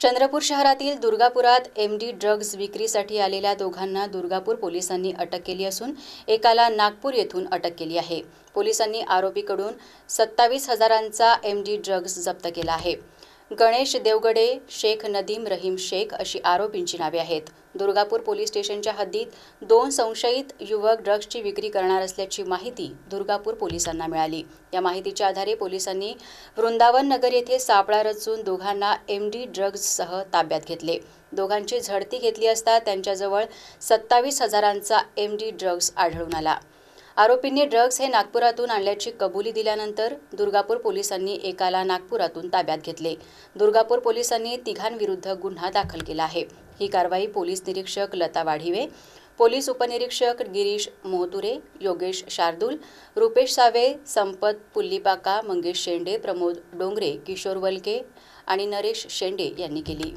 चंद्रपूर शहरातील दुर्गापुरात MD drugs विक्रीसाठी आलेल्या दोघांना दुर्गापूर पोलिसांनी अटक केली असून एकाला नागपूर येथून अटक केली आहे। पोलिसांनी आरोपीकडून 27,000चा एमडी ड्रग्ज जप्त केला आहे। गणेश देवगडे, शेख नदीम रहीम शेख अशी आरोपींची नावे आहेत। दुर्गापूर पोलीस स्टेशनच्या हद्दीत 2 संशयित युवक ड्रग्जची विक्री करणार असल्याची माहिती दुर्गापूर पोलिसांना मिळाली। या माहितीच्या आधारे पोलिसांनी वृंदावन नगर येथे सापळा रचून दोघांना एमडी ड्रग्जसह ताब्यात घेतले। दोघांची झडती घेतली असता त्यांच्याजवळ 27,000चा एमडी ड्रग्ज आढळून आला। आरोपींनी ड्रग्ज हे नागपुरातून आणल्याची कबुली दिल्यानंतर दुर्गापूर पोलिसांनी एकाला नागपुरातून ताब्यात घेतले। दुर्गापूर पोलिसांनी तिघांविरुद्ध गुन्हा दाखल केला आहे। ही कारवाई पोलीस निरीक्षक लता वाढिवे, पोलीस उपनिरीक्षक गिरीश मोहतुरे, योगेश शार्दूल, रुपेश सावे, संपत पुल्लीपाका, मंगेश शेंडे, प्रमोद डोंगरे, किशोर वलके आणि नरेश शेंडे यांनी केली।